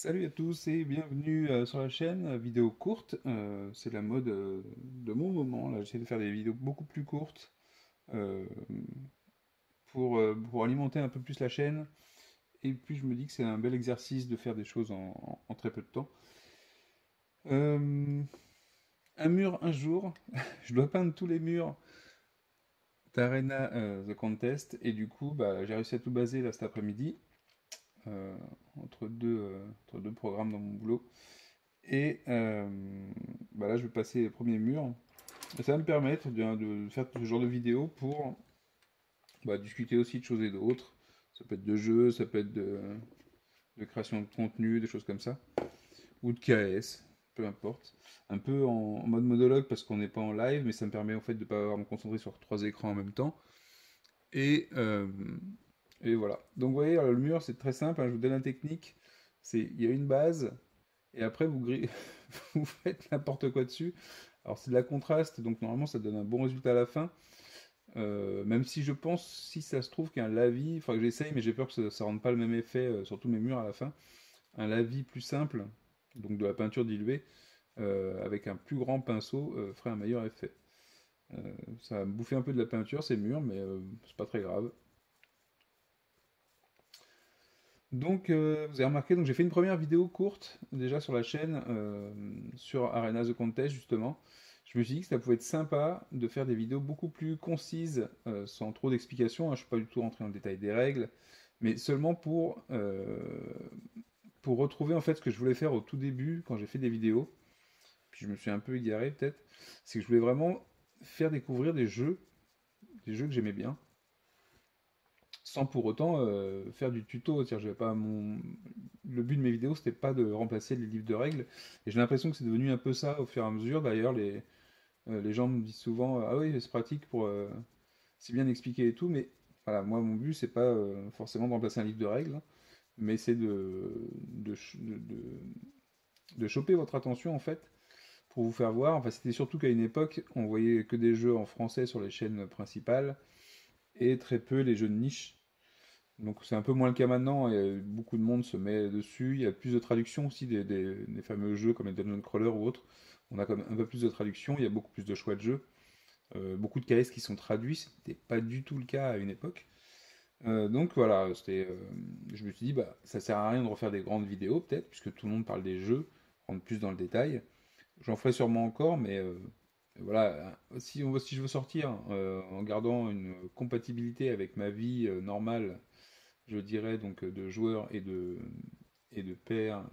Salut à tous et bienvenue sur la chaîne vidéo courte. C'est la mode de mon moment. Là, j'essaie de faire des vidéos beaucoup plus courtes euh, pour alimenter un peu plus la chaîne. Et puis je me dis que c'est un bel exercice de faire des choses en très peu de temps. Euh, un mur un jour, je dois peindre tous les murs d'Arena The Contest et du coup j'ai réussi à tout baser là cet après-midi euh, entre deux programmes dans mon boulot. Et là, je vais passer les premiers murs. Et ça va me permettre de faire ce genre de vidéo pour discuter aussi de choses et d'autres. Ça peut être de jeux, ça peut être de création de contenu, des choses comme ça. Ou de KS, peu importe. Un peu en mode monologue parce qu'on n'est pas en live, mais ça me permet en fait de ne pas avoir à me concentrer sur trois écrans en même temps. Et, euh, et voilà. Donc vous voyez, alors, le mur c'est très simple, hein, je vous donne la technique. Il y a une base, et après vous faites n'importe quoi dessus. Alors c'est de la contraste, donc normalement ça donne un bon résultat à la fin. Même si je pense, si ça se trouve qu'un lavis, il faudra que j'essaye, mais j'ai peur que ça rende pas le même effet sur tous mes murs à la fin. Un lavis plus simple, donc de la peinture diluée, avec un plus grand pinceau, ferait un meilleur effet. Ça va me bouffer un peu de la peinture, ces murs, mais c'est pas très grave. Donc, vous avez remarqué, donc j'ai fait une première vidéo courte déjà sur la chaîne sur Arena The Contest justement. Je me suis dit que ça pouvait être sympa de faire des vidéos beaucoup plus concises, sans trop d'explications, hein. Je ne suis pas du tout rentré dans le détail des règles, mais seulement pour retrouver en fait ce que je voulais faire au tout début quand j'ai fait des vidéos. Puis je me suis un peu égaré peut-être. C'est que je voulais vraiment faire découvrir des jeux que j'aimais bien sans pour autant faire du tuto. C'est-à-dire, j'avais pas le but de mes vidéos, c'était pas de remplacer les livres de règles. Et j'ai l'impression que c'est devenu un peu ça au fur et à mesure. D'ailleurs, les gens me disent souvent ah oui, c'est pratique pour c'est bien expliqué et tout, mais voilà, moi mon but c'est pas forcément de remplacer un livre de règles, hein, mais c'est de choper votre attention en fait pour vous faire voir. Enfin, c'était surtout qu'à une époque, on voyait que des jeux en français sur les chaînes principales et très peu les jeux de niche. Donc c'est un peu moins le cas maintenant, et beaucoup de monde se met dessus, il y a plus de traductions aussi des fameux jeux comme les Dungeon Crawler ou autres. On a quand même un peu plus de traductions, il y a beaucoup plus de choix de jeux, beaucoup de KS qui sont traduits, ce n'était pas du tout le cas à une époque. Donc voilà, je me suis dit, ça sert à rien de refaire des grandes vidéos peut-être, puisque tout le monde parle des jeux, rentrer plus dans le détail. J'en ferai sûrement encore, mais voilà, si je veux sortir en gardant une compatibilité avec ma vie normale, je dirais, donc de joueurs et de père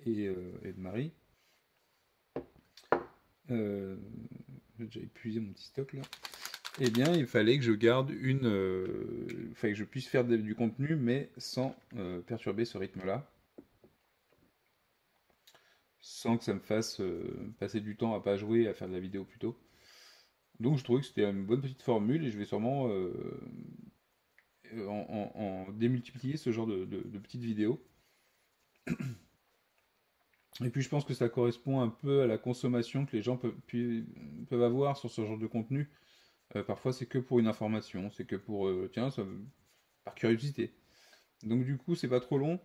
et de mari. Euh, j'ai déjà épuisé mon petit stock là. Eh bien, il fallait que je garde il fallait que je puisse faire du contenu, mais sans perturber ce rythme-là, sans que ça me fasse passer du temps à pas jouer, à faire de la vidéo plutôt. Donc, je trouvais que c'était une bonne petite formule et je vais sûrement en démultiplier ce genre de petites vidéos. Et puis je pense que ça correspond un peu à la consommation que les gens peuvent avoir sur ce genre de contenu. Parfois c'est que pour une information, c'est que pour, tiens, par curiosité. Donc du coup c'est pas trop long,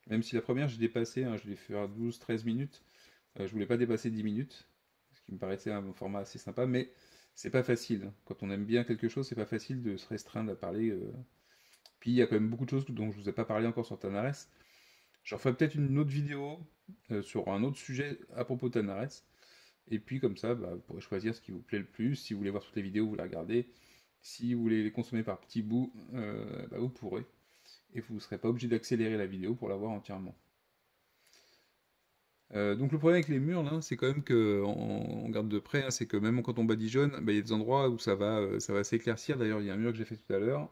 même si la première j'ai dépassé, hein, je l'ai fait à 12-13 minutes. Je voulais pas dépasser 10 minutes, ce qui me paraissait un format assez sympa, mais c'est pas facile. Quand on aime bien quelque chose, c'est pas facile de se restreindre à parler. Puis il y a quand même beaucoup de choses dont je vous ai pas parlé encore sur Tanares. Je referai peut-être une autre vidéo sur un autre sujet à propos de Tanares. Et puis comme ça, vous pourrez choisir ce qui vous plaît le plus. Si vous voulez voir toutes les vidéos, vous les regardez. Si vous voulez les consommer par petits bouts, vous pourrez. Et vous ne serez pas obligé d'accélérer la vidéo pour la voir entièrement. Donc le problème avec les murs, là, c'est quand même que on regarde de près, hein, c'est que même quand on badigeonne, il y a des endroits où ça va s'éclaircir. D'ailleurs, il y a un mur que j'ai fait tout à l'heure.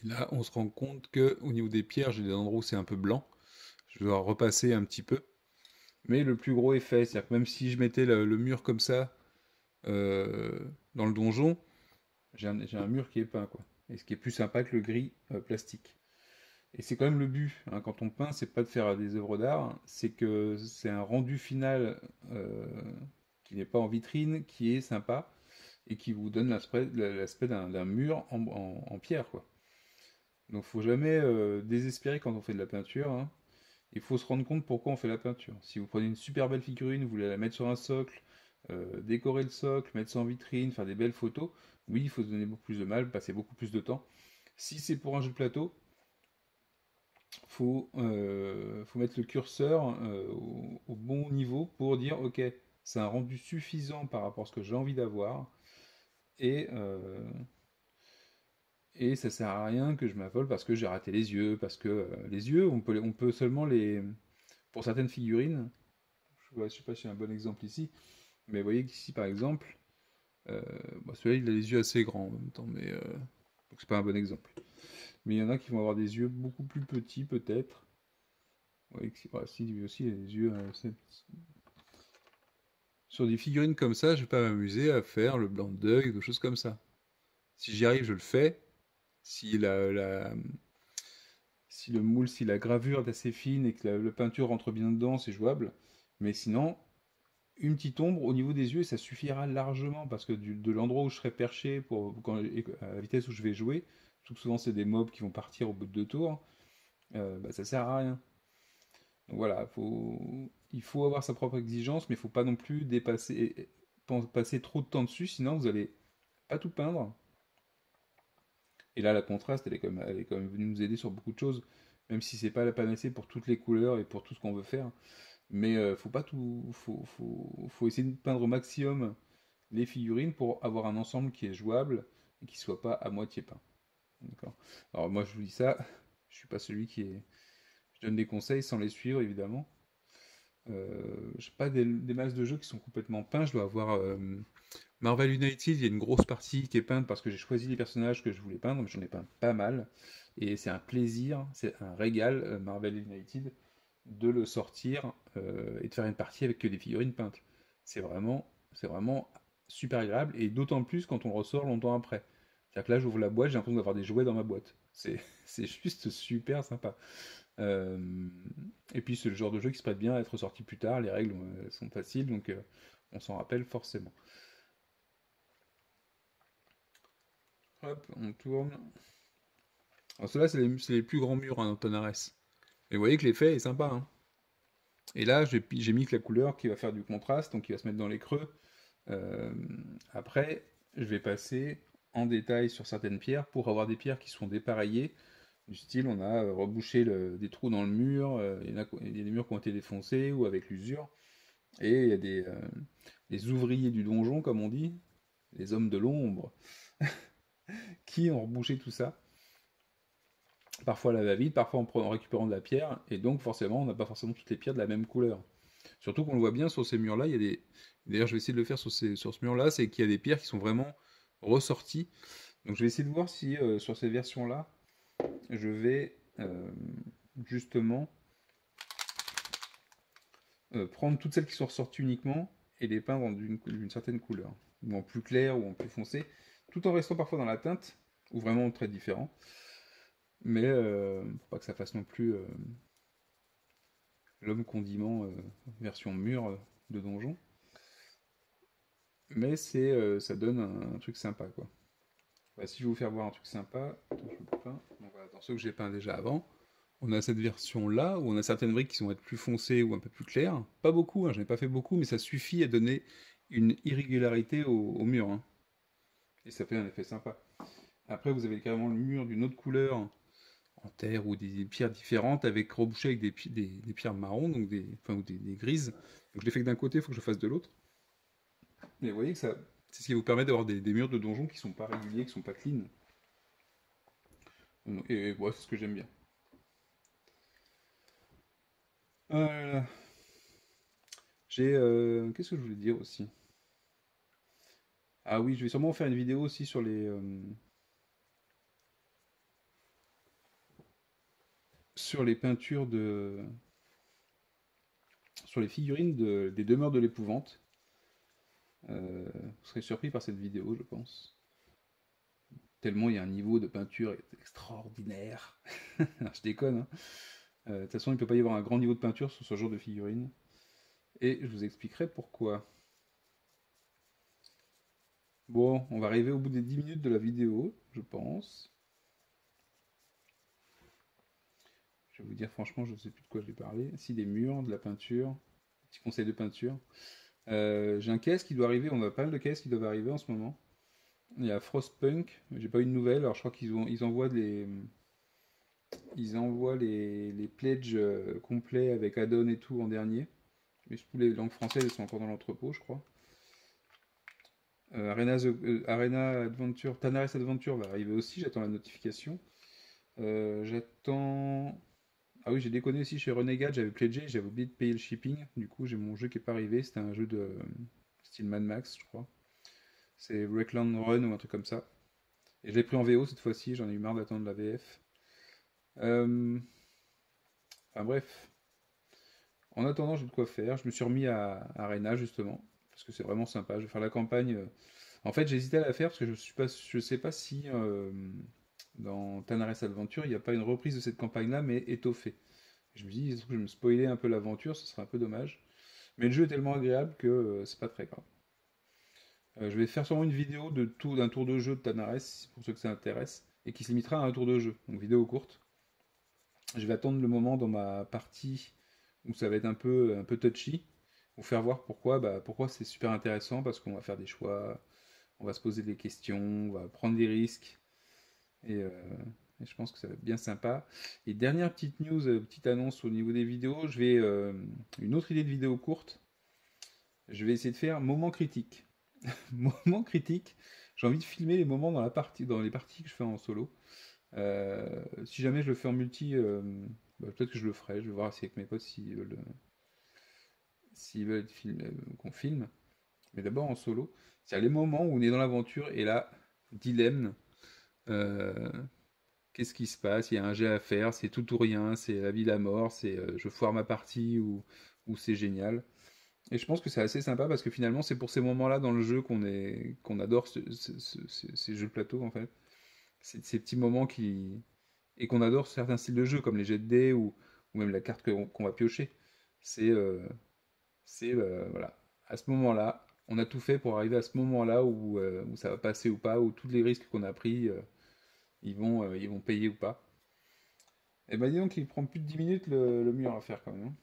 Là, on se rend compte que au niveau des pierres, j'ai des endroits où c'est un peu blanc. Je dois repasser un petit peu. Mais le plus gros effet, c'est-à-dire que même si je mettais le mur comme ça euh, dans le donjon, j'ai un mur qui est peint, quoi. Et ce qui est plus sympa que le gris plastique. Et c'est quand même le but, hein, quand on peint, c'est pas de faire des œuvres d'art, hein, c'est que c'est un rendu final qui n'est pas en vitrine, qui est sympa et qui vous donne l'aspect d'un mur en pierre, quoi. Donc faut jamais désespérer quand on fait de la peinture, hein. Il faut se rendre compte pourquoi on fait la peinture. Si vous prenez une super belle figurine, vous voulez la mettre sur un socle, décorer le socle, mettre ça en vitrine, faire des belles photos, oui, il faut se donner beaucoup plus de mal, passer beaucoup plus de temps. Si c'est pour un jeu de plateau, faut mettre le curseur au bon niveau pour dire ok, c'est un rendu suffisant par rapport à ce que j'ai envie d'avoir et, euh, et ça sert à rien que je m'affole parce que j'ai raté les yeux, parce que les yeux, on peut seulement les. Pour certaines figurines, je sais pas si j'ai un bon exemple ici, mais vous voyez qu'ici par exemple, euh, celui-là il a les yeux assez grands en même temps, mais donc c'est pas un bon exemple. Mais il y en a qui vont avoir des yeux beaucoup plus petits peut-être. Oui, si, lui aussi, il a les yeux. Sur des figurines comme ça, je vais pas m'amuser à faire le blanc d'œil ou des choses comme ça. Si j'y arrive, je le fais. Si si le moule, si la gravure est assez fine et que la peinture rentre bien dedans, c'est jouable. Mais sinon, une petite ombre au niveau des yeux, ça suffira largement parce que de l'endroit où je serai perché à la vitesse où je vais jouer, surtout que souvent c'est des mobs qui vont partir au bout de 2 tours, ça sert à rien. Donc voilà, il faut avoir sa propre exigence, mais il faut pas non plus passer trop de temps dessus, sinon vous allez pas tout peindre. Et là, la contraste, elle est quand même venue nous aider sur beaucoup de choses, même si c'est pas la panacée pour toutes les couleurs et pour tout ce qu'on veut faire. Mais faut pas tout, faut essayer de peindre au maximum les figurines pour avoir un ensemble qui est jouable et qui soit pas à moitié peint. D'accord. Alors moi, je vous dis ça, je suis pas celui qui est, je donne des conseils sans les suivre évidemment. Je pas des masses de jeux qui sont complètement peints. Je dois avoir Marvel United, il y a une grosse partie qui est peinte parce que j'ai choisi les personnages que je voulais peindre, mais j'en ai peint pas mal. Et c'est un plaisir, c'est un régal, Marvel United, de le sortir et de faire une partie avec que des figurines peintes. C'est vraiment super agréable, et d'autant plus quand on le ressort longtemps après. C'est-à-dire que là, j'ouvre la boîte, j'ai l'impression d'avoir des jouets dans ma boîte. C'est juste super sympa. Euh, et puis c'est le genre de jeu qui se prête bien à être sorti plus tard, les règles sont faciles, donc on s'en rappelle forcément. Hop, on tourne. Alors ceux-là, c'est les plus grands murs hein, dans Tonares. Et vous voyez que l'effet est sympa, hein. Et là, j'ai mis que la couleur qui va faire du contraste, donc qui va se mettre dans les creux. Euh, Après, je vais passer en détail sur certaines pierres pour avoir des pierres qui sont dépareillées. Du style, on a rebouché des trous dans le mur, il y a des murs qui ont été défoncés ou avec l'usure. Et il y a des ouvriers du donjon, comme on dit, les hommes de l'ombre, qui ont rebouché tout ça. Parfois à la va-vite, parfois en récupérant de la pierre, et donc forcément, on n'a pas forcément toutes les pierres de la même couleur. Surtout qu'on le voit bien sur ces murs-là, il y a des. D'ailleurs, je vais essayer de le faire sur ce mur-là, c'est qu'il y a des pierres qui sont vraiment ressorties. Donc je vais essayer de voir si sur ces versions-là, je vais justement prendre toutes celles qui sont ressorties uniquement et les peindre d'une certaine couleur, ou en plus clair ou en plus foncé, tout en restant parfois dans la teinte, ou vraiment très différent. Mais faut pas que ça fasse non plus l'homme condiment version mur de donjon. Mais ça donne un truc sympa quoi. Bah, si je vais vous faire voir un truc sympa, attends, je le peins. Donc, voilà, dans ceux que j'ai peint déjà avant, on a cette version là où on a certaines briques qui vont être plus foncées ou un peu plus claires. Pas beaucoup, hein, je n'ai pas fait beaucoup, mais ça suffit à donner une irrégularité au mur, hein. Et ça fait un effet sympa. Après, vous avez carrément le mur d'une autre couleur en terre ou des pierres différentes avec rebouché avec des pierres marron, donc enfin, ou des grises. Donc je l'ai fait que d'un côté, il faut que je fasse de l'autre. Mais vous voyez que ça, c'est ce qui vous permet d'avoir des murs de donjon qui sont pas réguliers, qui sont pas clean. Et ouais, c'est ce que j'aime bien. Euh, Qu'est-ce que je voulais dire aussi? Ah oui, je vais sûrement faire une vidéo aussi sur les peintures sur les figurines des demeures de l'épouvante. Vous serez surpris par cette vidéo, je pense. Tellement il y a un niveau de peinture extraordinaire. Je déconne, hein. De toute façon, il ne peut pas y avoir un grand niveau de peinture sur ce genre de figurines. Et je vous expliquerai pourquoi. Bon, on va arriver au bout des 10 minutes de la vidéo, je pense. vais vous dire franchement, je ne sais plus de quoi je vais parler. Si, des murs, de la peinture, petit conseil de peinture. J'ai un caisse qui doit arriver, on a pas mal de caisses qui doivent arriver en ce moment. Il y a Frostpunk, j'ai pas eu de nouvelles, alors je crois ils envoient les pledges complets avec add-on et tout en dernier. Mais toutes les langues françaises elles sont encore dans l'entrepôt, je crois. Arena Adventure, Tanares Adventure va arriver aussi, j'attends la notification. J'attends. Ah oui, j'ai déconné aussi chez Renegade, j'avais pledgé, j'avais oublié de payer le shipping. Du coup, j'ai mon jeu qui est pas arrivé. C'était un jeu de style Mad Max, je crois. C'est Wreckland Run ou un truc comme ça. Et je l'ai pris en VO cette fois-ci, j'en ai eu marre d'attendre la VF. Euh, Enfin bref, en attendant, j'ai de quoi faire. Je me suis remis à Arena justement, parce que c'est vraiment sympa. Je vais faire la campagne. En fait, j'ai hésité à la faire parce que je sais pas si dans Tanares Adventure, il n'y a pas une reprise de cette campagne-là, mais étoffée. Je me dis, il se trouve que je me spoilais un peu l'aventure, ce serait un peu dommage. Mais le jeu est tellement agréable que c'est pas très grave. Je vais faire sûrement une vidéo d'un tour de jeu de Tanares, pour ceux que ça intéresse, et qui se limitera à un tour de jeu, donc vidéo courte. Je vais attendre le moment dans ma partie où ça va être un peu touchy, pour faire voir pourquoi, pourquoi c'est super intéressant, parce qu'on va faire des choix, on va se poser des questions, on va prendre des risques, et, et je pense que ça va être bien sympa. Et dernière petite news, petite annonce au niveau des vidéos, une autre idée de vidéo courte, je vais essayer de faire moment critique. Moment critique, j'ai envie de filmer les moments dans les parties que je fais en solo. Si jamais je le fais en multi, peut-être que je le ferai. Je vais voir si avec mes potes s'ils veulent qu'on filme. Mais d'abord en solo. C'est les moments où on est dans l'aventure et là, dilemme. euh, Qu'est-ce qui se passe? Il y a un jet à faire, c'est tout ou rien, c'est la vie, la mort, c'est je foire ma partie ou c'est génial. Et je pense que c'est assez sympa parce que finalement, c'est pour ces moments-là dans le jeu qu'on adore ces jeux de plateau en fait. C'est ces petits moments qui, et qu'on adore certains styles de jeu, comme les jets de dés ou même la carte qu'on va piocher. C'est, voilà, à ce moment-là, on a tout fait pour arriver à ce moment-là où ça va passer ou pas, où tous les risques qu'on a pris, ils vont payer ou pas. Et bah dis donc, il prend plus de 10 minutes le mur à faire quand même, hein.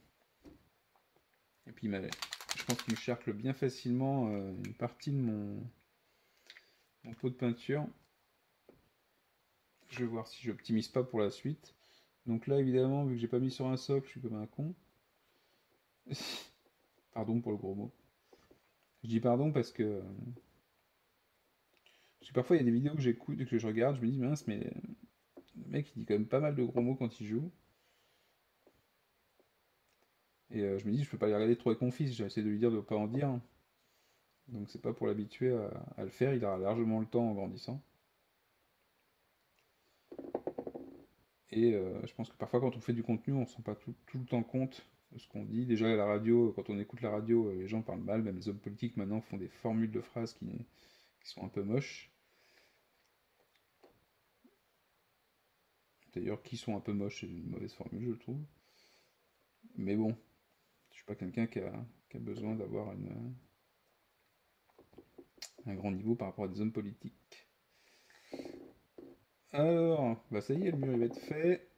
Et puis je pense qu'il me charcle bien facilement une partie de mon pot de peinture. Je vais voir si j'optimise pas pour la suite. Donc là, évidemment, vu que j'ai pas mis sur un socle, je suis comme un con. Pardon pour le gros mot. Je dis pardon parce que parfois il y a des vidéos que j'écoute et que je regarde, je me dis mince, mais le mec il dit quand même pas mal de gros mots quand il joue. Et je me dis, je peux pas les regarder trop avec mon fils, j'ai essayé de lui dire de pas en dire. Donc c'est pas pour l'habituer à le faire, il aura largement le temps en grandissant. Et je pense que parfois quand on fait du contenu, on se rend pas tout le temps compte de ce qu'on dit. Déjà à la radio, quand on écoute la radio, les gens parlent mal, même les hommes politiques maintenant font des formules de phrases qui sont un peu moches. D'ailleurs, qui sont un peu moches, c'est une mauvaise formule, je trouve. Mais bon, je suis pas quelqu'un qui a besoin d'avoir un grand niveau par rapport à des hommes politiques. Alors, bah ça y est, le mur il va être fait.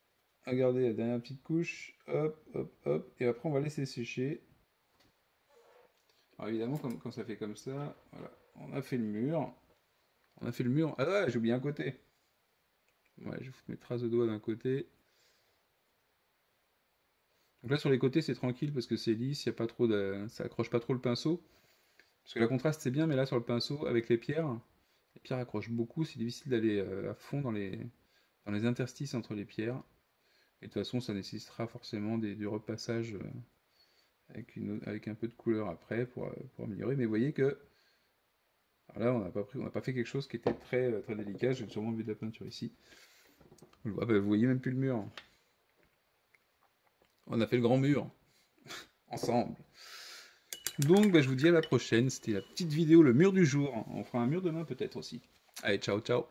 Regardez la dernière petite couche. Hop, hop, hop. Et après, on va laisser sécher. Alors évidemment, quand ça fait comme ça, voilà, on a fait le mur. On a fait le mur. Ah ouais, j'ai oublié un côté. Ouais, je vais foutre mes traces de doigts d'un côté. Donc là, sur les côtés, c'est tranquille parce que c'est lisse, y a pas trop ça accroche pas trop le pinceau. Parce que la contraste, c'est bien, mais là, sur le pinceau, avec les pierres accrochent beaucoup. C'est difficile d'aller à fond dans les interstices entre les pierres. Et de toute façon, ça nécessitera forcément du repassage avec un peu de couleur après pour améliorer. Mais vous voyez que alors là, on n'a pas fait quelque chose qui était très délicat. J'ai sûrement vu de la peinture ici. Vous voyez même plus le mur. On a fait le grand mur ensemble. Donc, je vous dis à la prochaine. C'était la petite vidéo, le mur du jour. On fera un mur demain peut-être aussi. Allez, ciao, ciao.